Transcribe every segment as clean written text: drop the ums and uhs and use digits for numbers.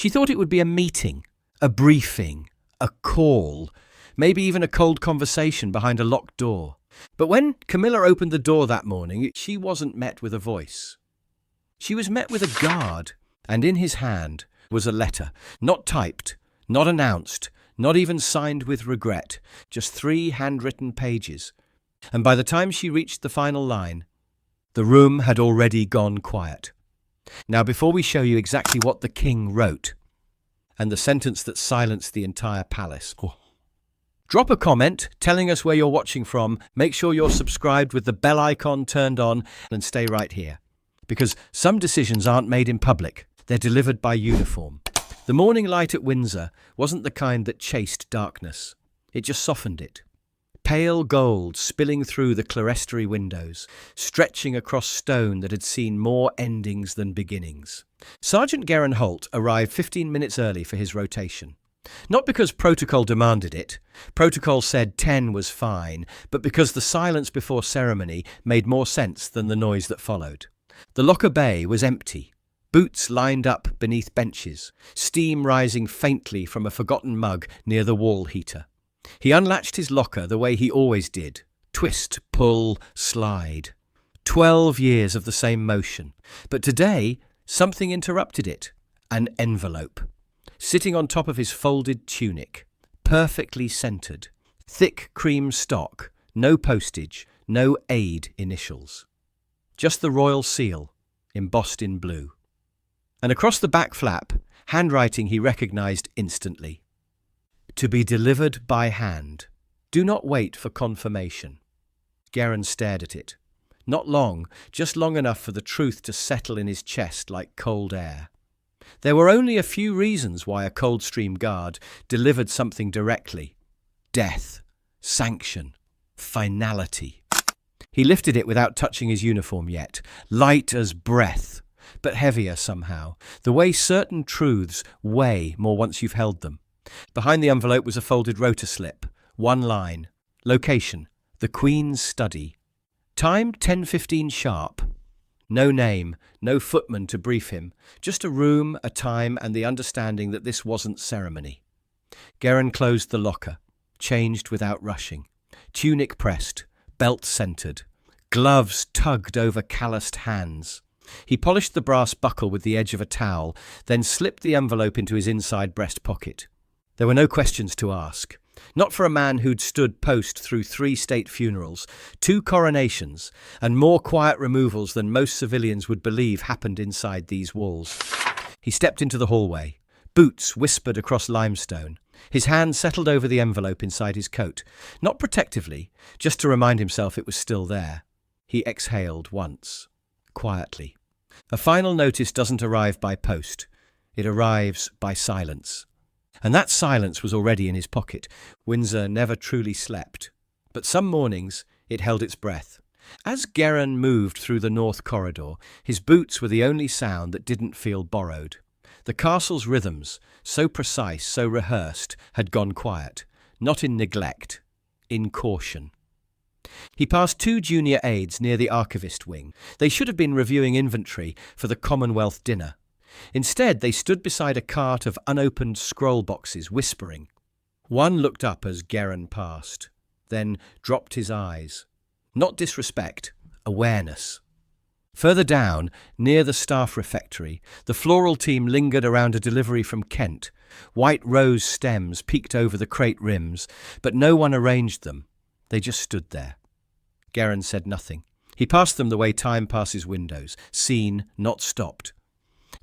She thought it would be a meeting, a briefing, a call, maybe even a cold conversation behind a locked door. But when Camilla opened the door that morning, she wasn't met with a voice. She was met with a guard, and in his hand was a letter, not typed, not announced, not even signed with regret, just 3 handwritten pages. And by the time she reached the final line, the room had already gone quiet. Now, before we show you exactly what the king wrote, and the sentence that silenced the entire palace, drop a comment telling us where you're watching from. Make sure you're subscribed with the bell icon turned on, and stay right here. Because some decisions aren't made in public, they're delivered by uniform. The morning light at Windsor wasn't the kind that chased darkness. It just softened it. Pale gold spilling through the clerestory windows, stretching across stone that had seen more endings than beginnings. Sergeant Garin Holt arrived 15 minutes early for his rotation. Not because protocol demanded it, protocol said 10 was fine, but because the silence before ceremony made more sense than the noise that followed. The locker bay was empty, boots lined up beneath benches, steam rising faintly from a forgotten mug near the wall heater. He unlatched his locker the way he always did, twist, pull, slide. 12 years of the same motion, but today something interrupted it, an envelope. Sitting on top of his folded tunic, perfectly centered, thick cream stock, no postage, no aid initials. Just the royal seal, embossed in blue. And across the back flap, handwriting he recognized instantly. To be delivered by hand. Do not wait for confirmation. Garin stared at it. Not long, just long enough for the truth to settle in his chest like cold air. There were only a few reasons why a Coldstream guard delivered something directly. Death, sanction, finality. He lifted it without touching his uniform yet, light as breath, but heavier somehow, the way certain truths weigh more once you've held them. Behind the envelope was a folded rota slip, one line. Location, the Queen's study. Time 10:15 sharp. No name, no footman to brief him, just a room, a time, and the understanding that this wasn't ceremony. Garin closed the locker, changed without rushing. Tunic pressed, belt centered, gloves tugged over calloused hands. He polished the brass buckle with the edge of a towel, then slipped the envelope into his inside breast pocket. There were no questions to ask. Not for a man who'd stood post through 3 state funerals, 2 coronations, and more quiet removals than most civilians would believe happened inside these walls. He stepped into the hallway. Boots whispered across limestone. His hand settled over the envelope inside his coat, not protectively, just to remind himself it was still there. He exhaled once, quietly. A final notice doesn't arrive by post. It arrives by silence. And that silence was already in his pocket. Windsor never truly slept. But some mornings it held its breath. As Garin moved through the north corridor, his boots were the only sound that didn't feel borrowed. The castle's rhythms, so precise, so rehearsed, had gone quiet. Not in neglect, in caution. He passed 2 junior aides near the archivist wing. They should have been reviewing inventory for the Commonwealth dinner. Instead, they stood beside a cart of unopened scroll boxes, whispering. One looked up as Garin passed, then dropped his eyes. Not disrespect, awareness. Further down, near the staff refectory, the floral team lingered around a delivery from Kent. White rose stems peeked over the crate rims, but no one arranged them. They just stood there. Garin said nothing. He passed them the way time passes windows, seen, not stopped.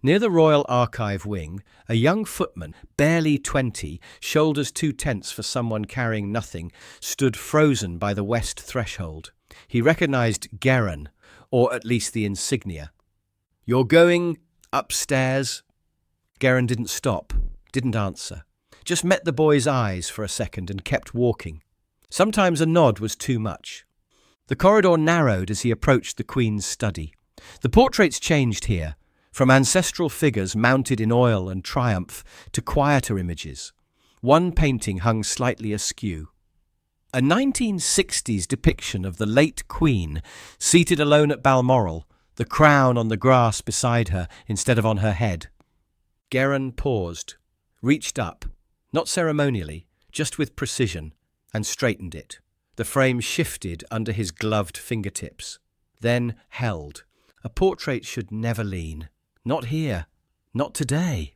Near the Royal Archive wing, a young footman, barely 20, shoulders 2 tents for someone carrying nothing, stood frozen by the west threshold. He recognized Garin, or at least the insignia. "You're going upstairs?" Garin didn't stop, didn't answer. Just met the boy's eyes for a second and kept walking. Sometimes a nod was too much. The corridor narrowed as he approached the Queen's study. The portraits changed here, from ancestral figures mounted in oil and triumph to quieter images. One painting hung slightly askew. A 1960s depiction of the late Queen, seated alone at Balmoral, the crown on the grass beside her instead of on her head. Garin paused, reached up, not ceremonially, just with precision, and straightened it. The frame shifted under his gloved fingertips, then held. A portrait should never lean. Not here. Not today.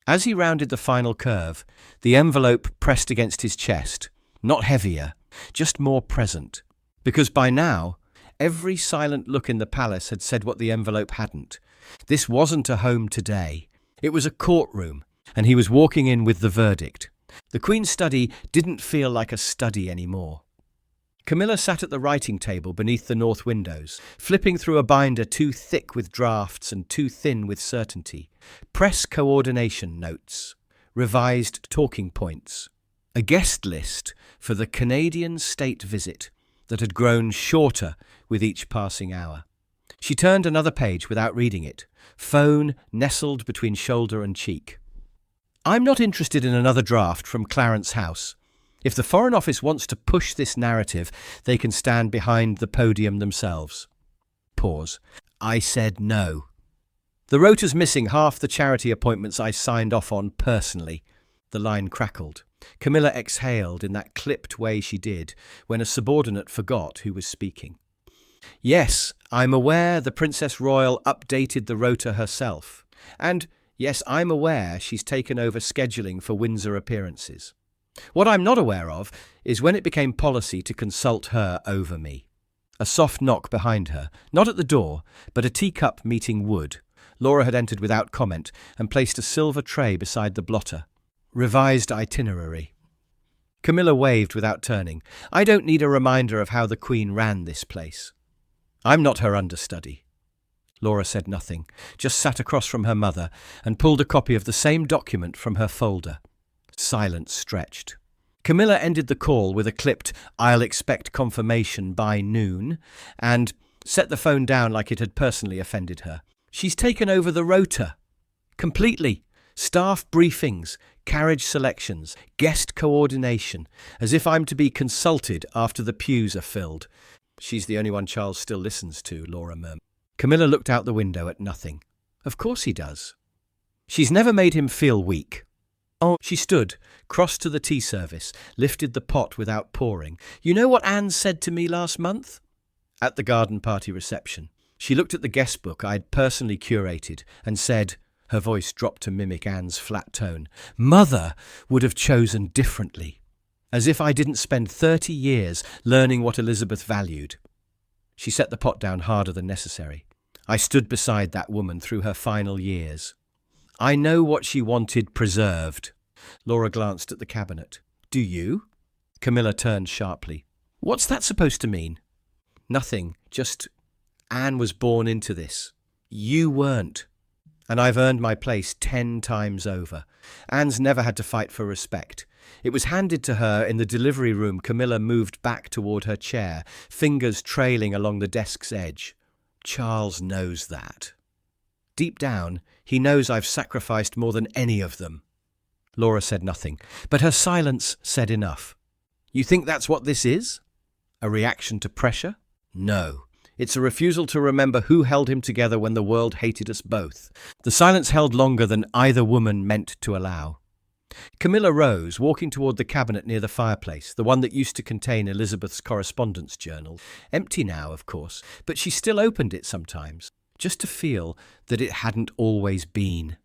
As he rounded the final curve, the envelope pressed against his chest, not heavier, just more present. Because by now, every silent look in the palace had said what the envelope hadn't. This wasn't a home today. It was a courtroom, and he was walking in with the verdict. The Queen's study didn't feel like a study anymore. Camilla sat at the writing table beneath the north windows, flipping through a binder too thick with drafts and too thin with certainty. Press coordination notes, revised talking points, a guest list for the Canadian state visit that had grown shorter with each passing hour. She turned another page without reading it, phone nestled between shoulder and cheek. I'm not interested in another draft from Clarence House. If the Foreign Office wants to push this narrative, they can stand behind the podium themselves. Pause. I said no. The rota's missing half the charity appointments I signed off on personally. The line crackled. Camilla exhaled in that clipped way she did when a subordinate forgot who was speaking. Yes, I'm aware the Princess Royal updated the rota herself. And yes, I'm aware she's taken over scheduling for Windsor appearances. What I'm not aware of is when it became policy to consult her over me. A soft knock behind her, not at the door, but a teacup meeting wood. Laura had entered without comment and placed a silver tray beside the blotter. Revised itinerary. Camilla waved without turning. I don't need a reminder of how the Queen ran this place. I'm not her understudy. Laura said nothing, just sat across from her mother and pulled a copy of the same document from her folder. Silence stretched. Camilla ended the call with a clipped, I'll expect confirmation by noon, and set the phone down like it had personally offended her. She's taken over the rota. Completely. Staff briefings, carriage selections, guest coordination, as if I'm to be consulted after the pews are filled. She's the only one Charles still listens to, Laura murmured. Camilla looked out the window at nothing. Of course he does. She's never made him feel weak. Oh, she stood, crossed to the tea service, lifted the pot without pouring. You know what Anne said to me last month? At the garden party reception. She looked at the guest book I'd personally curated and said, her voice dropped to mimic Anne's flat tone, Mother would have chosen differently. As if I didn't spend 30 years learning what Elizabeth valued. She set the pot down harder than necessary. I stood beside that woman through her final years. I know what she wanted preserved. Laura glanced at the cabinet. Do you? Camilla turned sharply. What's that supposed to mean? Nothing, just Anne was born into this. You weren't. And I've earned my place 10 times over. Anne's never had to fight for respect. It was handed to her in the delivery room. Camilla moved back toward her chair, fingers trailing along the desk's edge. Charles knows that. Deep down, he knows I've sacrificed more than any of them. Laura said nothing, but her silence said enough. You think that's what this is? A reaction to pressure? No. It's a refusal to remember who held him together when the world hated us both. The silence held longer than either woman meant to allow. Camilla rose, walking toward the cabinet near the fireplace, the one that used to contain Elizabeth's correspondence journal. Empty now, of course, but she still opened it sometimes, just to feel that it hadn't always been.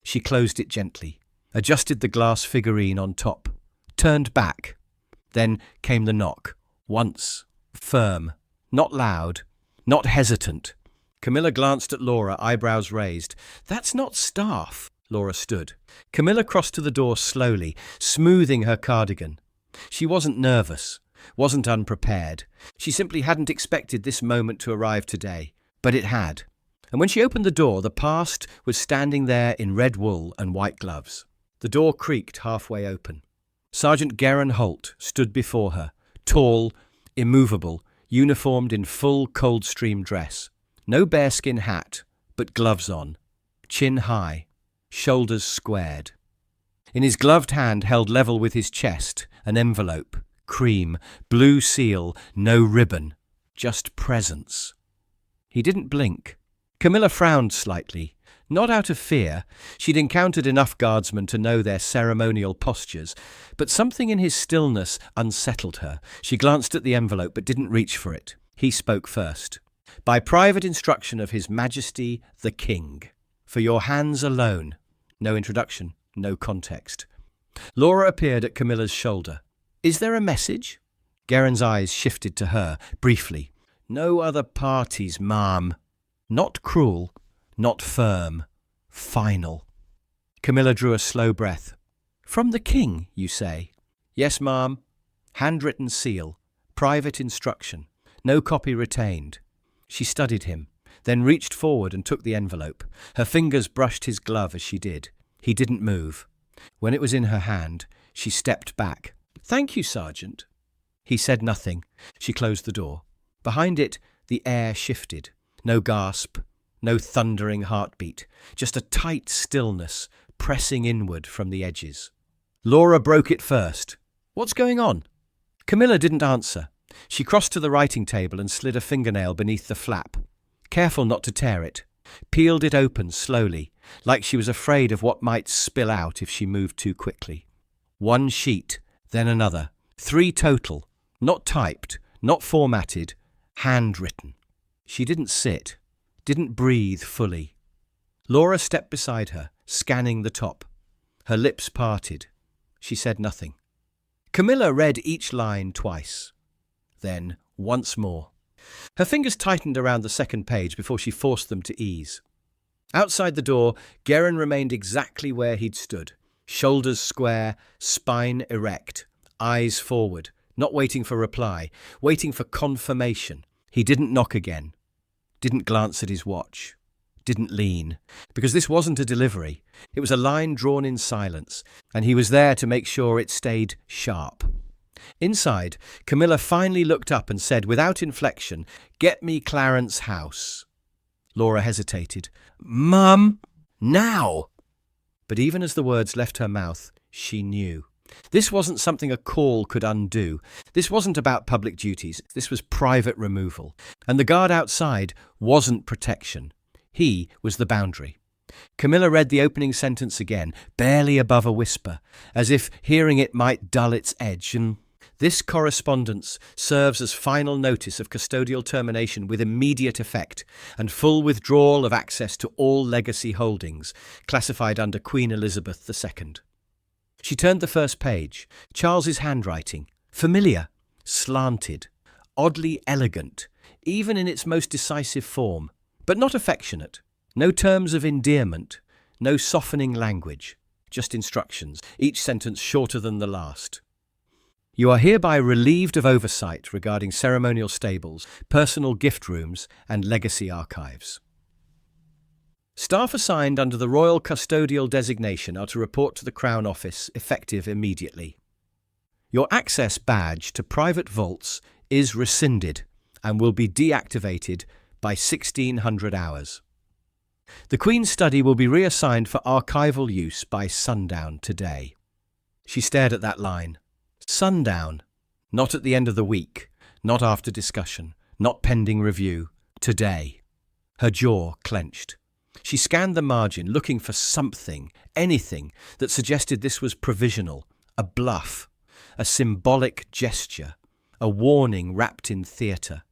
She closed it gently, adjusted the glass figurine on top, turned back. Then came the knock, once, firm, not loud, not hesitant. Camilla glanced at Laura, eyebrows raised. That's not staff. Laura stood. Camilla crossed to the door slowly, smoothing her cardigan. She wasn't nervous, wasn't unprepared. She simply hadn't expected this moment to arrive today. But it had. And when she opened the door, the past was standing there in red wool and white gloves. The door creaked halfway open. Sergeant Garin Holt stood before her, tall, immovable, uniformed in full Coldstream dress. No bearskin hat, but gloves on. Chin high, shoulders squared. In his gloved hand, held level with his chest, an envelope, cream, blue seal, no ribbon, just presence. He didn't blink. Camilla frowned slightly, Not out of fear. She'd encountered enough guardsmen to know their ceremonial postures, but something in his stillness unsettled her. She glanced at the envelope but didn't reach for it. He spoke first. By private instruction of His Majesty the King. For your hands alone. No introduction, no context. Laura appeared at Camilla's shoulder. Is there a message? Garin's eyes shifted to her, briefly. No other parties, ma'am. Not cruel. Not firm. Final. Camilla drew a slow breath. From the king, you say? Yes, ma'am. Handwritten seal. Private instruction. No copy retained. She studied him, then reached forward and took the envelope. Her fingers brushed his glove as she did. He didn't move. When it was in her hand, she stepped back. Thank you, Sergeant. He said nothing. She closed the door. Behind it, the air shifted. No gasp. No thundering heartbeat, just a tight stillness pressing inward from the edges. Laura broke it first. What's going on? Camilla didn't answer. She crossed to the writing table and slid a fingernail beneath the flap. Careful not to tear it. Peeled it open slowly, like she was afraid of what might spill out if she moved too quickly. One sheet, then another. 3 total. Not typed, not formatted, handwritten. She didn't sit. Didn't breathe fully. Laura stepped beside her, scanning the top. Her lips parted. She said nothing. Camilla read each line twice. Then, once more. Her fingers tightened around the second page before she forced them to ease. Outside the door, Garin remained exactly where he'd stood. Shoulders square, spine erect, eyes forward, not waiting for reply, waiting for confirmation. He didn't knock again. Didn't glance at his watch. Didn't lean. Because this wasn't a delivery. It was a line drawn in silence, and he was there to make sure it stayed sharp. Inside, Camilla finally looked up and said without inflection, "Get me Clarence House." Laura hesitated. "Mum, now!" But even as the words left her mouth, she knew. This wasn't something a call could undo. This wasn't about public duties. This was private removal. And the guard outside wasn't protection. He was the boundary. Camilla read the opening sentence again, barely above a whisper, as if hearing it might dull its edge. And this correspondence serves as final notice of custodial termination with immediate effect and full withdrawal of access to all legacy holdings, classified under Queen Elizabeth II. She turned the first page. Charles's handwriting. Familiar. Slanted. Oddly elegant, even in its most decisive form. But not affectionate. No terms of endearment. No softening language. Just instructions, each sentence shorter than the last. You are hereby relieved of oversight regarding ceremonial stables, personal gift rooms, and legacy archives. Staff assigned under the Royal Custodial Designation are to report to the Crown Office, effective immediately. Your access badge to private vaults is rescinded and will be deactivated by 1600 hours. The Queen's study will be reassigned for archival use by sundown today. She stared at that line. Sundown. Not at the end of the week, not after discussion, not pending review. Today. Her jaw clenched. She scanned the margin, looking for something, anything, that suggested this was provisional, a bluff, a symbolic gesture, a warning wrapped in theatre.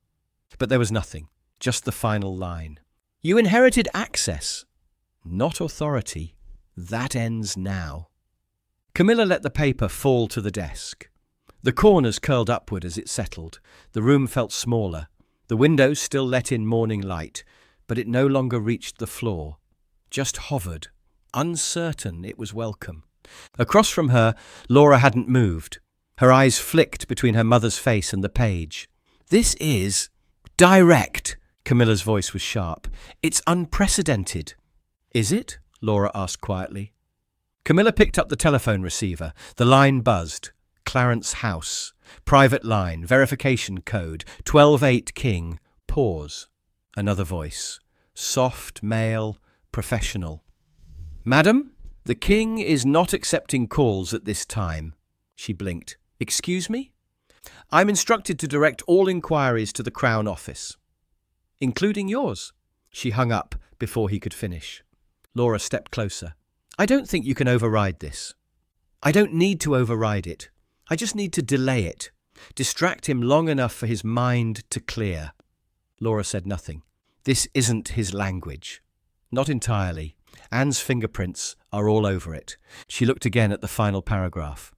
But there was nothing, just the final line. You inherited access, not authority. That ends now. Camilla let the paper fall to the desk. The corners curled upward as it settled. The room felt smaller. The windows still let in morning light, but it no longer reached the floor, just hovered, uncertain it was welcome. Across from her, Laura hadn't moved. Her eyes flicked between her mother's face and the page. This is direct, Camilla's voice was sharp. It's unprecedented. Is it? Laura asked quietly. Camilla picked up the telephone receiver. The line buzzed. Clarence House. Private line. Verification code. 128 King. Pause. Another voice. Soft, male, professional. Madam, the King is not accepting calls at this time. She blinked. Excuse me? I'm instructed to direct all inquiries to the Crown Office. Including yours. She hung up before he could finish. Laura stepped closer. I don't think you can override this. I don't need to override it. I just need to delay it. Distract him long enough for his mind to clear. Laura said nothing. This isn't his language. Not entirely. Anne's fingerprints are all over it. She looked again at the final paragraph.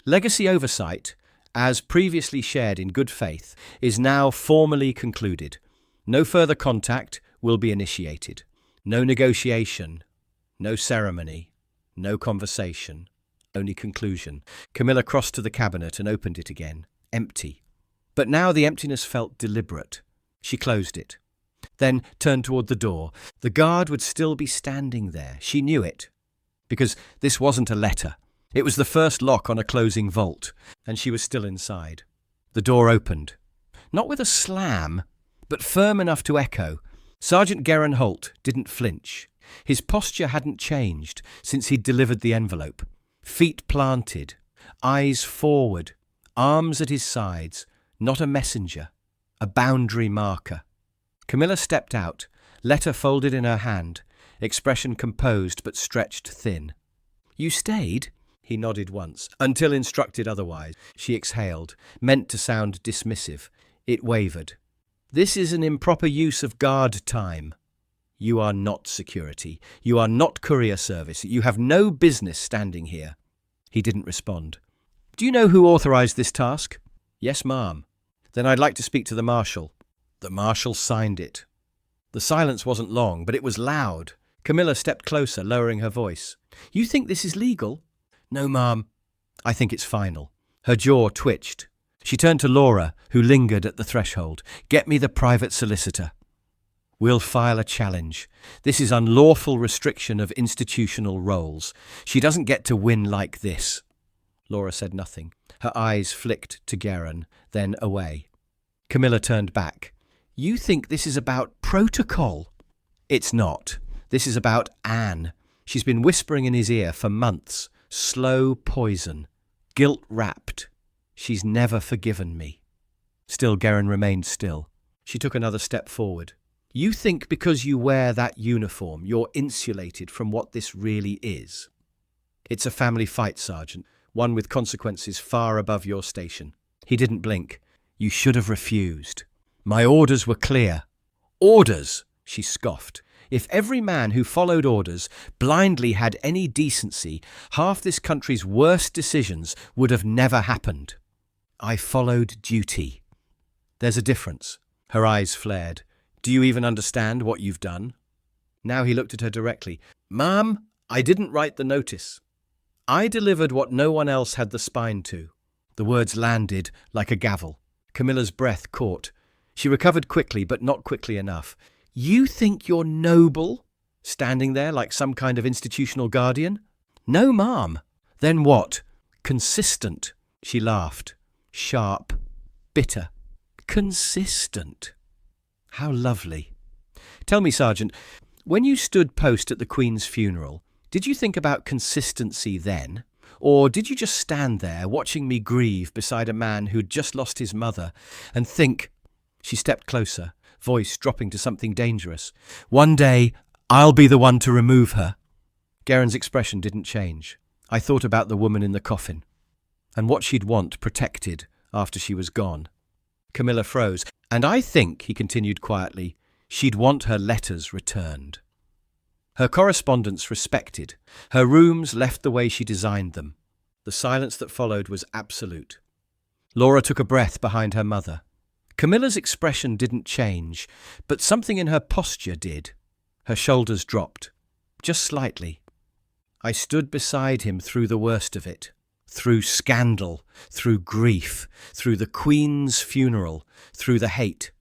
Legacy oversight, as previously shared in good faith, is now formally concluded. No further contact will be initiated. No negotiation, no ceremony, no conversation, only conclusion. Camilla crossed to the cabinet and opened it again. Empty. But now the emptiness felt deliberate. She closed it. Then turned toward the door. The guard would still be standing there. She knew it. Because this wasn't a letter. It was the first lock on a closing vault, and she was still inside. The door opened. Not with a slam, but firm enough to echo. Sergeant Garin Holt didn't flinch. His posture hadn't changed since he'd delivered the envelope. Feet planted, eyes forward, arms at his sides, not a messenger, a boundary marker. Camilla stepped out, letter folded in her hand, expression composed but stretched thin. You stayed? He nodded once, until instructed otherwise. She exhaled, meant to sound dismissive. It wavered. This is an improper use of guard time. You are not security. You are not courier service. You have no business standing here. He didn't respond. Do you know who authorized this task? Yes, ma'am. Then I'd like to speak to the marshal. The marshal signed it. The silence wasn't long, but it was loud. Camilla stepped closer, lowering her voice. You think this is legal? No, ma'am. I think it's final. Her jaw twitched. She turned to Laura, who lingered at the threshold. Get me the private solicitor. We'll file a challenge. This is unlawful restriction of institutional roles. She doesn't get to win like this. Laura said nothing. Her eyes flicked to Garin, then away. Camilla turned back. You think this is about protocol? It's not. This is about Anne. She's been whispering in his ear for months. Slow poison. Guilt-wrapped. She's never forgiven me. Still, Garin remained still. She took another step forward. You think because you wear that uniform, you're insulated from what this really is. It's a family fight, Sergeant, one with consequences far above your station. He didn't blink. You should have refused. My orders were clear. Orders, she scoffed. If every man who followed orders blindly had any decency, half this country's worst decisions would have never happened. I followed duty. There's a difference. Her eyes flared. Do you even understand what you've done? Now he looked at her directly. Ma'am, I didn't write the notice. I delivered what no one else had the spine to. The words landed like a gavel. Camilla's breath caught. She recovered quickly, but not quickly enough. You think you're noble? Standing there like some kind of institutional guardian? No, ma'am. Then what? Consistent. She laughed. Sharp. Bitter. Consistent. How lovely. Tell me, Sergeant, when you stood post at the Queen's funeral, did you think about consistency then? Or did you just stand there watching me grieve beside a man who'd just lost his mother and think... She stepped closer, voice dropping to something dangerous. One day, I'll be the one to remove her. Garin's expression didn't change. I thought about the woman in the coffin and what she'd want protected after she was gone. Camilla froze. And I think, he continued quietly, she'd want her letters returned. Her correspondence respected. Her rooms left the way she designed them. The silence that followed was absolute. Laura took a breath behind her mother. Camilla's expression didn't change, but something in her posture did. Her shoulders dropped, just slightly. I stood beside him through the worst of it, through scandal, through grief, through the Queen's funeral, through the hate.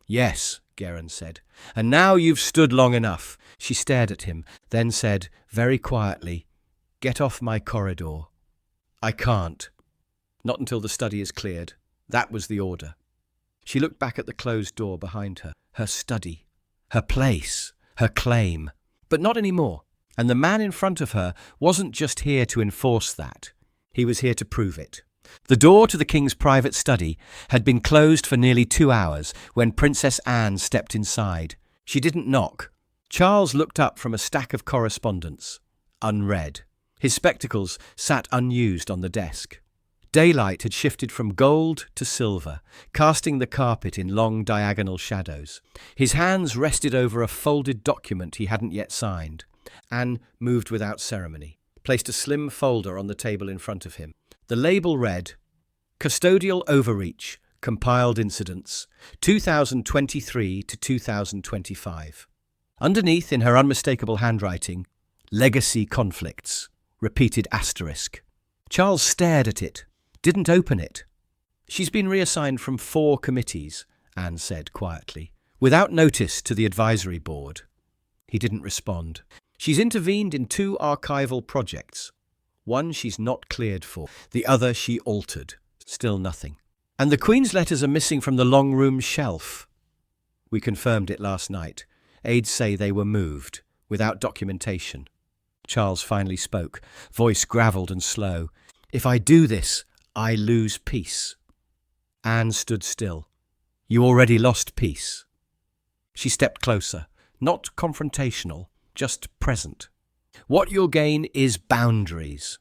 Yes, Garin said, and now you've stood long enough. She stared at him, then said, very quietly, Get off my corridor. I can't. Not until the study is cleared. That was the order. She looked back at the closed door behind her. Her study, her place, her claim. But not anymore. And the man in front of her wasn't just here to enforce that. He was here to prove it. The door to the king's private study had been closed for nearly 2 hours when Princess Anne stepped inside. She didn't knock, Charles looked up from a stack of correspondence, unread. His spectacles sat unused on the desk. Daylight had shifted from gold to silver, casting the carpet in long diagonal shadows. His hands rested over a folded document he hadn't yet signed. Anne moved without ceremony, placed a slim folder on the table in front of him. The label read, Custodial Overreach, Compiled Incidents, 2023 to 2025. Underneath, in her unmistakable handwriting, Legacy Conflicts, repeated asterisk. Charles stared at it, didn't open it. She's been reassigned from 4 committees, Anne said quietly, without notice to the advisory board. He didn't respond. She's intervened in 2 archival projects. One she's not cleared for, the other she altered. Still nothing. And the Queen's letters are missing from the long room shelf. We confirmed it last night. Aides say they were moved, without documentation. Charles finally spoke, voice gravelled and slow. If I do this, I lose peace. Anne stood still. You already lost peace. She stepped closer, not confrontational, just present. What you'll gain is boundaries.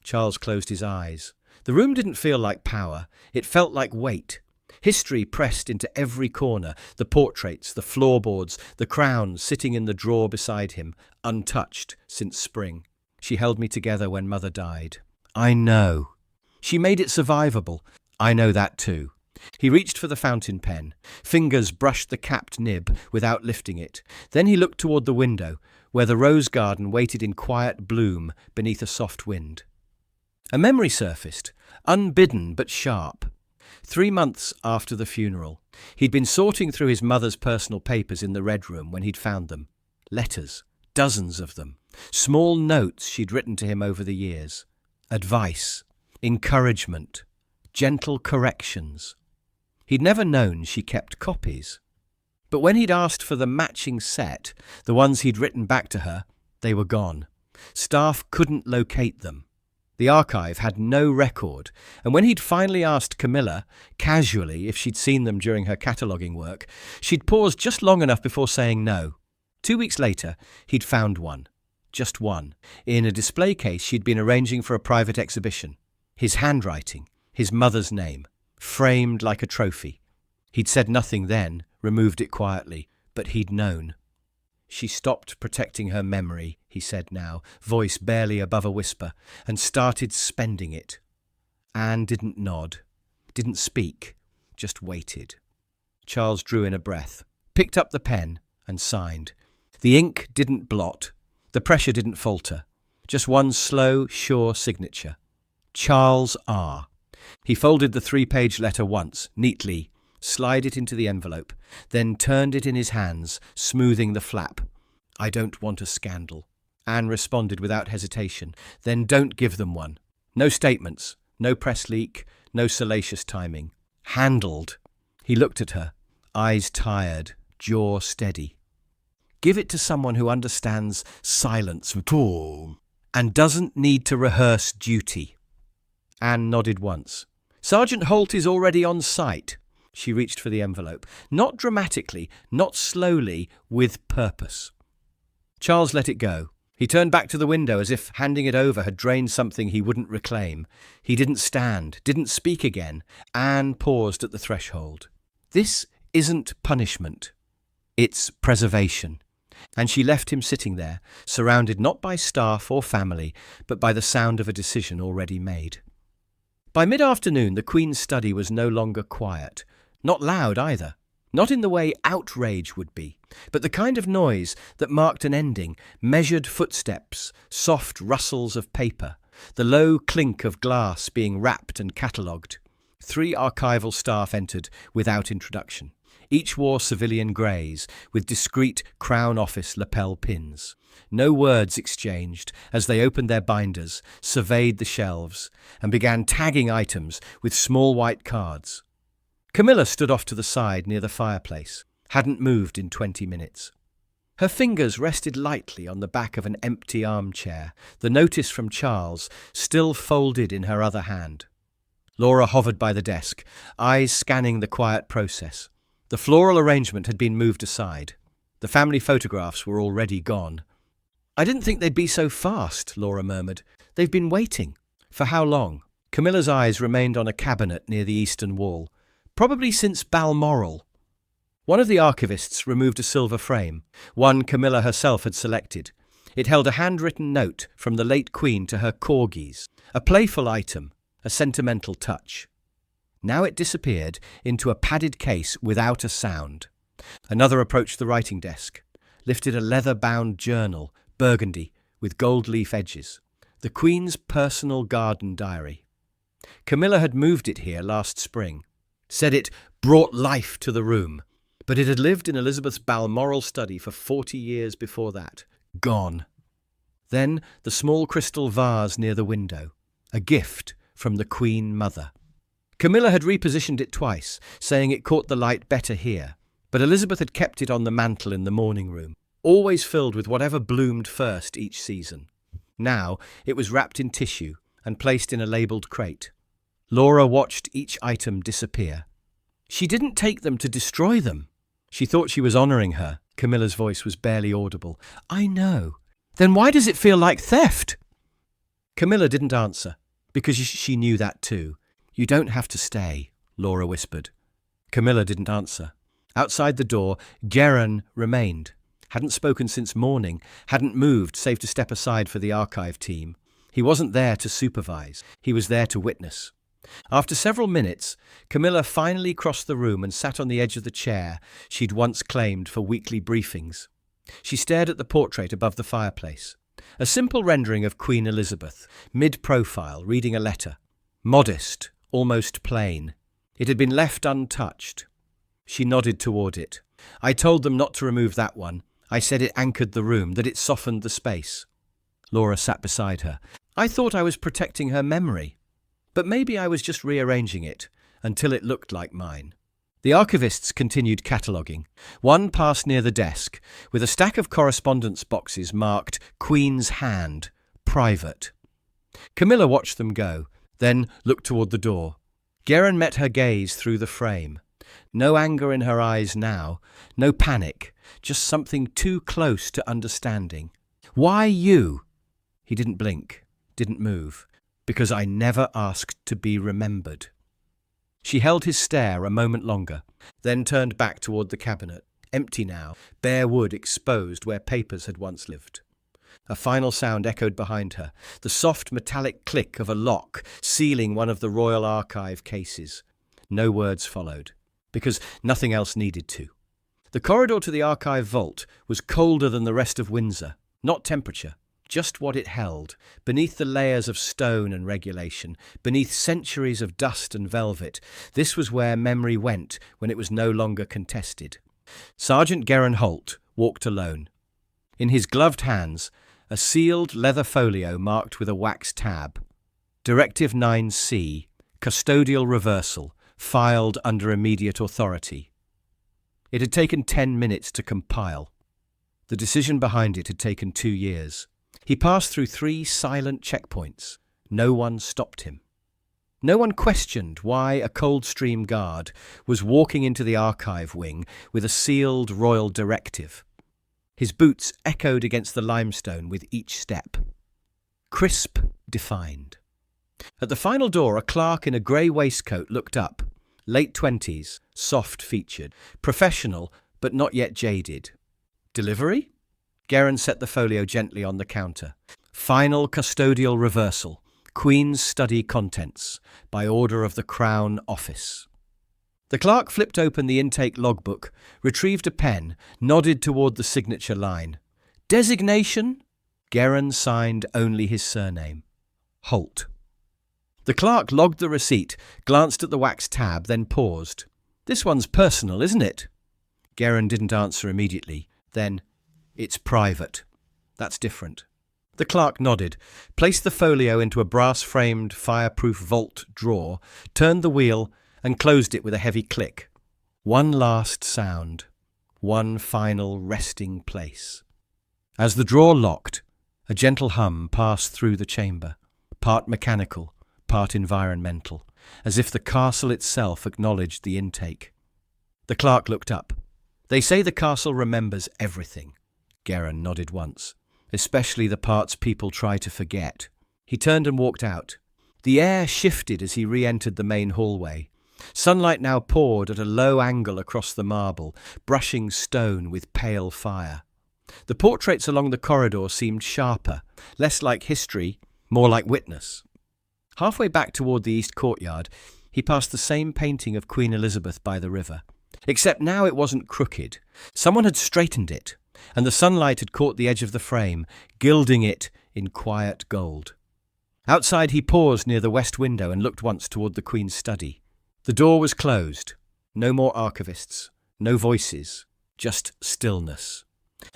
Charles closed his eyes. The room didn't feel like power. It felt like weight. History pressed into every corner, the portraits, the floorboards, the crown sitting in the drawer beside him, untouched since spring. She held me together when Mother died. I know. She made it survivable. I know that too. He reached for the fountain pen. Fingers brushed the capped nib without lifting it. Then he looked toward the window, where the rose garden waited in quiet bloom beneath a soft wind. A memory surfaced, unbidden but sharp. 3 months after the funeral, he'd been sorting through his mother's personal papers in the Red Room when he'd found them. Letters, dozens of them. Small notes she'd written to him over the years. Advice, encouragement, gentle corrections. He'd never known she kept copies. But when he'd asked for the matching set, the ones he'd written back to her, they were gone. Staff couldn't locate them. The archive had no record, and when he'd finally asked Camilla, casually, if she'd seen them during her cataloguing work, she'd paused just long enough before saying no. 2 weeks later, he'd found one. Just one. In a display case she'd been arranging for a private exhibition. His handwriting, his mother's name, framed like a trophy. He'd said nothing then, removed it quietly, but he'd known. She stopped protecting her memory, he said now, voice barely above a whisper, and started spending it. Anne didn't nod, didn't speak, just waited. Charles drew in a breath, picked up the pen, and signed. The ink didn't blot, the pressure didn't falter, just one slow, sure signature. Charles R. He folded the 3-page letter once, neatly, slid it into the envelope, then turned it in his hands, smoothing the flap. I don't want a scandal. Anne responded without hesitation. Then don't give them one. No statements, no press leak, no salacious timing. Handled. He looked at her, eyes tired, jaw steady. Give it to someone who understands silence and doesn't need to rehearse duty. Anne nodded once. Sergeant Holt is already on site. She reached for the envelope. Not dramatically, not slowly, with purpose. Charles let it go. He turned back to the window as if handing it over had drained something he wouldn't reclaim. He didn't stand, didn't speak again. Anne paused at the threshold. This isn't punishment. It's preservation. And she left him sitting there, surrounded not by staff or family, but by the sound of a decision already made. By mid-afternoon, the Queen's study was no longer quiet. Not loud either. Not in the way outrage would be, but the kind of noise that marked an ending, measured footsteps, soft rustles of paper, the low clink of glass being wrapped and catalogued. 3 archival staff entered without introduction. Each wore civilian greys, with discreet Crown Office lapel pins. No words exchanged as they opened their binders, surveyed the shelves, and began tagging items with small white cards. Camilla stood off to the side near the fireplace, hadn't moved in 20 minutes. Her fingers rested lightly on the back of an empty armchair, the notice from Charles still folded in her other hand. Laura hovered by the desk, eyes scanning the quiet process. The floral arrangement had been moved aside. The family photographs were already gone. "I didn't think they'd be so fast," Laura murmured. "They've been waiting." "For how long?" Camilla's eyes remained on a cabinet near the eastern wall. "Probably since Balmoral." One of the archivists removed a silver frame, one Camilla herself had selected. It held a handwritten note from the late Queen to her corgis, a playful item, a sentimental touch. Now it disappeared into a padded case without a sound. Another approached the writing desk, lifted a leather-bound journal, burgundy, with gold leaf edges. The Queen's personal garden diary. Camilla had moved it here last spring, said it brought life to the room, but it had lived in Elizabeth's Balmoral study for 40 years before that. Gone. Then the small crystal vase near the window, a gift from the Queen Mother. Camilla had repositioned it twice, saying it caught the light better here, but Elizabeth had kept it on the mantel in the morning room, always filled with whatever bloomed first each season. Now it was wrapped in tissue and placed in a labelled crate. Laura watched each item disappear. She didn't take them to destroy them. She thought she was honouring her. Camilla's voice was barely audible. "I know. Then why does it feel like theft?" Camilla didn't answer, because she knew that too. "You don't have to stay," Laura whispered. Camilla didn't answer. Outside the door, Garin remained. Hadn't spoken since morning, hadn't moved save to step aside for the archive team. He wasn't there to supervise, he was there to witness. After several minutes, Camilla finally crossed the room and sat on the edge of the chair she'd once claimed for weekly briefings. She stared at the portrait above the fireplace. A simple rendering of Queen Elizabeth, mid-profile, reading a letter. Modest, almost plain. It had been left untouched. She nodded toward it. "I told them not to remove that one. I said it anchored the room, that it softened the space." Laura sat beside her. "I thought I was protecting her memory. But maybe I was just rearranging it, until it looked like mine." The archivists continued cataloguing. One passed near the desk, with a stack of correspondence boxes marked Queen's Hand, Private. Camilla watched them go, then looked toward the door. Garin met her gaze through the frame. No anger in her eyes now, no panic, just something too close to understanding. "Why you?" He didn't blink, didn't move. "Because I never asked to be remembered." She held his stare a moment longer, then turned back toward the cabinet, empty now, bare wood exposed where papers had once lived. A final sound echoed behind her, the soft metallic click of a lock sealing one of the Royal Archive cases. No words followed, because nothing else needed to. The corridor to the archive vault was colder than the rest of Windsor, not temperature. Just what it held, beneath the layers of stone and regulation, beneath centuries of dust and velvet. This was where memory went when it was no longer contested. Sergeant Garin Holt walked alone. In his gloved hands, a sealed leather folio marked with a wax tab. Directive 9C, Custodial Reversal, filed under immediate authority. It had taken 10 minutes to compile. The decision behind it had taken 2 years. He passed through 3 silent checkpoints. No one stopped him. No one questioned why a Coldstream guard was walking into the archive wing with a sealed royal directive. His boots echoed against the limestone with each step. Crisp, defined. At the final door, a clerk in a grey waistcoat looked up. Late 20s, soft-featured, professional, but not yet jaded. "Delivery?" Garin set the folio gently on the counter. "Final custodial reversal. Queen's study contents. By order of the Crown Office." The clerk flipped open the intake logbook, retrieved a pen, nodded toward the signature line. "Designation?" Garin signed only his surname. Holt. The clerk logged the receipt, glanced at the wax tab, then paused. "This one's personal, isn't it?" Garin didn't answer immediately. Then, "It's private. That's different." The clerk nodded, placed the folio into a brass-framed, fireproof vault drawer, turned the wheel, and closed it with a heavy click. One last sound. One final resting place. As the drawer locked, a gentle hum passed through the chamber, part mechanical, part environmental, as if the castle itself acknowledged the intake. The clerk looked up. They say the castle remembers everything. Garin nodded once, especially the parts people try to forget. He turned and walked out. The air shifted as he re-entered the main hallway. Sunlight now poured at a low angle across the marble, brushing stone with pale fire. The portraits along the corridor seemed sharper, less like history, more like witness. Halfway back toward the east courtyard, he passed the same painting of Queen Elizabeth by the river. Except now it wasn't crooked. Someone had straightened it, and the sunlight had caught the edge of the frame, gilding it in quiet gold. Outside he paused near the west window and looked once toward the Queen's study. The door was closed. No more archivists, no voices, just stillness.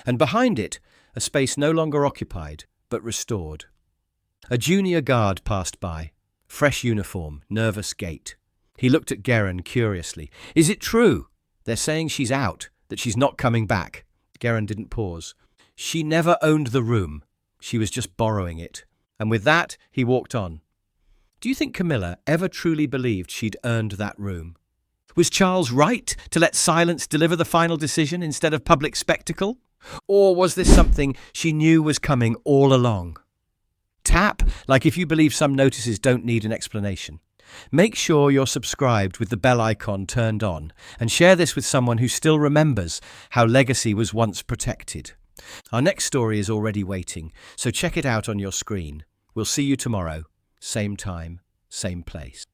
And behind it, a space no longer occupied, but restored. A junior guard passed by. Fresh uniform, nervous gait. He looked at Garin curiously. "Is it true? They're saying she's out, that she's not coming back." Garin didn't pause. "She never owned the room. She was just borrowing it." And with that, he walked on. Do you think Camilla ever truly believed she'd earned that room? Was Charles right to let silence deliver the final decision instead of public spectacle? Or was this something she knew was coming all along? Tap, like if you believe some notices don't need an explanation. Make sure you're subscribed with the bell icon turned on, and share this with someone who still remembers how legacy was once protected. Our next story is already waiting, so check it out on your screen. We'll see you tomorrow, same time, same place.